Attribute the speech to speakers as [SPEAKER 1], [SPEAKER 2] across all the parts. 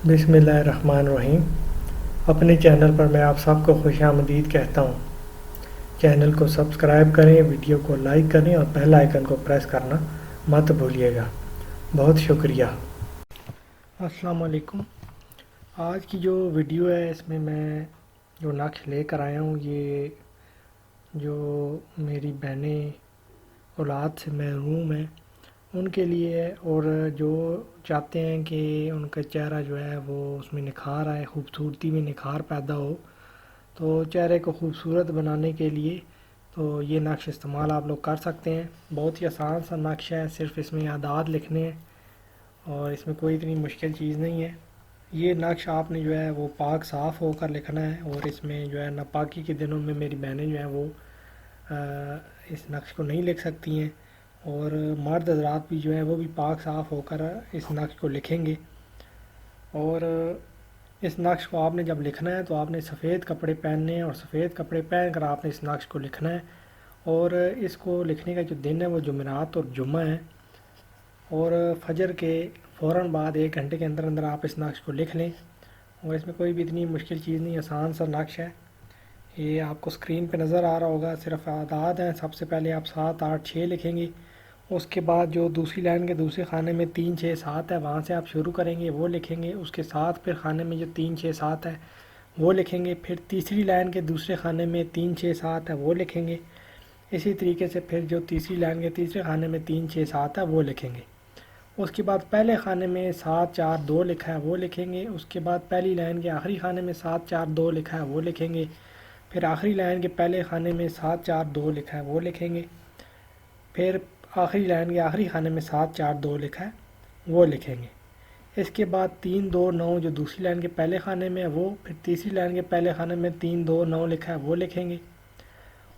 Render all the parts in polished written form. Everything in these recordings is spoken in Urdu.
[SPEAKER 1] بسم اللہ الرحمن الرحیم۔ اپنے چینل پر میں آپ سب کو خوش آمدید کہتا ہوں۔ چینل کو سبسکرائب کریں، ویڈیو کو لائک کریں اور بیل آئیکن کو پریس کرنا مت بھولیے گا۔ بہت شکریہ۔ السلام علیکم۔ آج کی جو ویڈیو ہے اس میں جو نقش لے کر آیا ہوں، یہ جو میری بہنیں اولاد سے محروم ہیں ان کے لیے، اور جو چاہتے ہیں کہ ان کا چہرہ جو ہے وہ اس میں نکھار آئے، خوبصورتی میں نکھار پیدا ہو، تو چہرے کو خوبصورت بنانے کے لیے تو یہ نقش استعمال آپ لوگ کر سکتے ہیں۔ بہت ہی آسان سا نقش ہے، صرف اس میں اعداد لکھنے ہیں اور اس میں کوئی اتنی مشکل چیز نہیں ہے۔ یہ نقش آپ نے جو ہے وہ پاک صاف ہو کر لکھنا ہے، اور اس میں جو ہے ناپاکی کے دنوں میں میری بہنیں جو ہیں وہ اس نقش کو نہیں لکھ سکتی ہیں، اور مرد حضرات بھی جو ہیں وہ بھی پاک صاف ہو کر اس نقش کو لکھیں گے۔ اور اس نقش کو آپ نے جب لکھنا ہے تو آپ نے سفید کپڑے پہننے ہیں، اور سفید کپڑے پہن کر آپ نے اس نقش کو لکھنا ہے، اور اس کو لکھنے کا جو دن ہے وہ جمعرات اور جمعہ ہے، اور فجر کے فوراً بعد 1 گھنٹے کے اندر اندر آپ اس نقش کو لکھ لیں۔ اور اس میں کوئی بھی اتنی مشکل چیز نہیں، آسان سا نقش ہے۔ یہ آپ کو اسکرین پہ نظر آ رہا ہوگا، صرف اعداد ہیں۔ سب سے پہلے آپ 7 8 6 لکھیں گے، اس کے بعد جو دوسری لائن کے دوسرے خانے میں 3 6 7 ہے وہاں سے آپ شروع کریں گے، وہ لکھیں گے۔ اس کے ساتھ پھر خانے میں جو 3 6 7 ہے وہ لکھیں گے۔ پھر تیسری لائن کے دوسرے خانے میں 3 6 7 ہے وہ لکھیں گے۔ اسی طریقے سے پھر جو تیسری لائن کے تیسرے خانے میں 3 6 7 ہے وہ لکھیں گے۔ اس کے بعد پہلے خانے میں 7 4 2 لکھا ہے وہ لکھیں گے۔ اس کے بعد پہلی لائن کے آخری خانے میں 7 4 2 لکھا ہے وہ لکھیں گے۔ پھر آخری لائن کے پہلے خانے میں 7 4 2 لکھا ہے وہ لکھیں گے۔ پھر آخری لائن کے آخری خانے میں 7 4 2 لکھا ہے وہ لکھیں گے۔ اس کے بعد 3 2 9 جو دوسری لائن کے پہلے خانے میں ہے وہ، پھر تیسری لائن کے پہلے خانے میں 3 2 9 لکھا ہے وہ لکھیں گے۔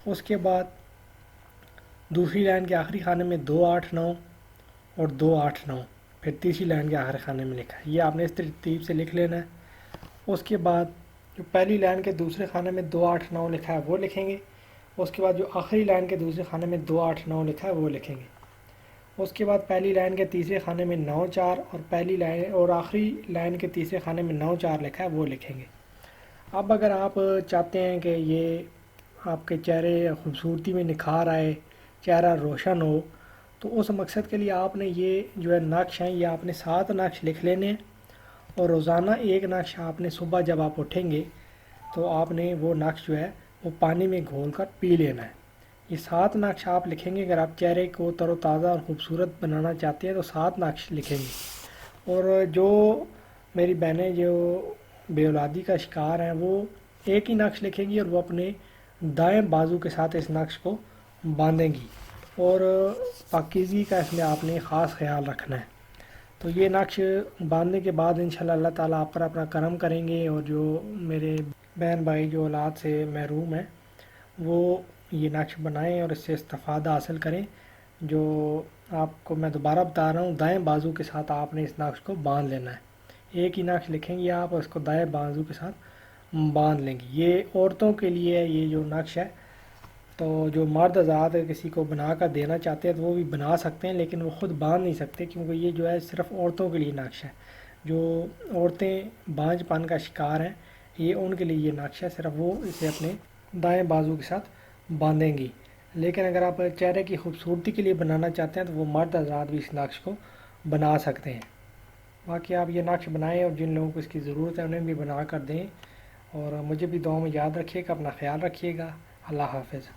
[SPEAKER 1] اس کے بعد دوسری لائن کے آخری خانے میں 2 8 9 اور 2 8 9 پھر تیسری لائن کے آخری خانے میں لکھا ہے۔ یہ آپ نے اس ترتیب سے لکھ لینا ہے۔ اس کے بعد جو پہلی لائن کے دوسرے خانے میں 2 8 9 لکھا ہے وہ لکھیں گے۔ اس کے بعد جو آخری لائن کے دوسرے خانے میں 2 8 9 لکھا ہے وہ لکھیں گے۔ اس کے بعد پہلی لائن کے تیسرے خانے میں 9 4 اور پہلی لائن اور آخری لائن کے تیسرے خانے میں 9 4 لکھا ہے وہ لکھیں گے۔ اب اگر آپ چاہتے ہیں کہ یہ آپ کے چہرے خوبصورتی میں نکھار آئے، چہرہ روشن ہو، تو اس مقصد کے لیے آپ نے یہ جو ہے نقش ہیں یہ آپ نے 7 نقش لکھ لینے ہیں، اور روزانہ ایک نقش آپ نے صبح جب آپ اٹھیں گے تو آپ نے وہ نقش جو ہے وہ پانی میں گھول کر پی لینا ہے۔ یہ 7 نقش آپ لکھیں گے۔ اگر آپ چہرے کو تر و تازہ اور خوبصورت بنانا چاہتے ہیں تو 7 نقش لکھیں گے۔ اور جو میری بہنیں جو بے اولادی کا شکار ہیں وہ ایک ہی نقش لکھیں گی، اور وہ اپنے دائیں بازو کے ساتھ اس نقش کو باندھیں گی، اور پاکیزگی کا اس میں آپ نے خاص خیال رکھنا ہے۔ تو یہ نقش باندھنے کے بعد انشاءاللہ اللہ تعالیٰ آپ پر اپنا کرم کریں گے، اور جو میرے بہن بھائی جو اولاد سے محروم ہیں وہ یہ نقش بنائیں اور اس سے استفادہ حاصل کریں۔ جو آپ کو میں دوبارہ بتا رہا ہوں، دائیں بازو کے ساتھ آپ نے اس نقش کو باندھ لینا ہے۔ ایک ہی نقش لکھیں گے آپ اور اس کو دائیں بازو کے ساتھ باندھ لیں گے۔ یہ عورتوں کے لیے یہ جو نقش ہے، تو جو مرد حضرات کسی کو بنا کر دینا چاہتے ہیں تو وہ بھی بنا سکتے ہیں، لیکن وہ خود باندھ نہیں سکتے، کیونکہ یہ جو ہے صرف عورتوں کے لیے نقش ہے۔ جو عورتیں بانجھ پن کا شکار ہیں، یہ ان کے لیے یہ نقش ہے، صرف وہ اسے اپنے دائیں بازو کے ساتھ باندھیں گی۔ لیکن اگر آپ چہرے کی خوبصورتی کے لیے بنانا چاہتے ہیں تو وہ مرد حضرات بھی اس نقش کو بنا سکتے ہیں۔ باقی آپ یہ نقش بنائیں، اور جن لوگوں کو اس کی ضرورت ہے انہیں بھی بنا کر دیں، اور مجھے بھی دعاؤں میں یاد رکھیے گا۔ اپنا خیال رکھیے گا۔ اللہ حافظ۔